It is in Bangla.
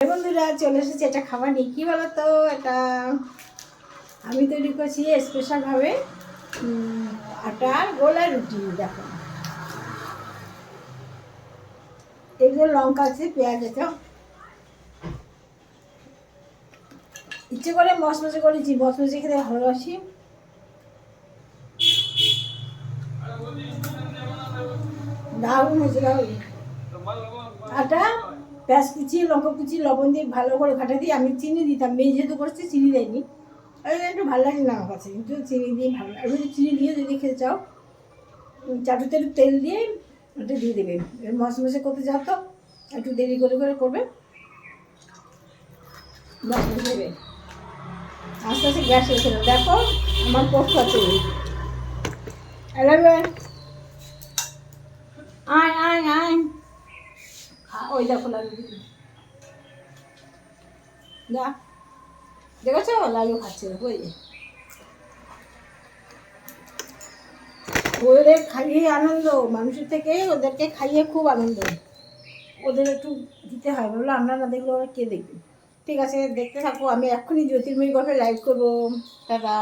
বন্ধুরা চলে এসেছে এটা খাবার নিয়ে। কী বলো তো, এটা আমি তৈরি করছি স্পেশালভাবে আটার গোলা রুটি। দেখো এগুলো লঙ্কা আছে, পেঁয়াজ আছে, ইচ্ছে করে মশমশে করেছি, মশমশে খেতে ভালোবাসি। দারুণ হয়েছে, দারুণ। আটা, পেঁয়াজ কুচি, লঙ্কা কুচি, লবণ দিয়ে ভালো করে ঘাটা দিয়ে, আমি চিনি দিতাম, মেয়ে যেহেতু করছি চিনি দেয়নি, একটু ভালো লাগে না আমার কাছে, কিন্তু চিনি দিয়ে ভালো লাগে। যদি চিনি দিয়ে যদি খেতে চাও, চাটুতে একটু তেল দিয়ে ওটা দিয়ে দেবে। মশমশে করতে যাও তো একটু দেরি করে করে করবে, মশমশে দেবে। আস্তে আস্তে গ্যাস রেখে দেবো। দেখো আমার পক্ষ আছে, আয় আয় আয়, ওই দেখো লালু যা, দেখেছো লালু খাচ্ছে, ওই ওদের খাইয়ে আনন্দ, মানুষের থেকে ওদেরকে খাইয়ে খুব আনন্দ। ওদের একটু দিতে হয়, বললো আমরা না দেখলে ওরা কে দেখবে। ঠিক আছে, দেখতে থাকো। আমি এক্ষুনি জ্যোতির্ময়ী গল্পে লাইভ করবো। টাটা।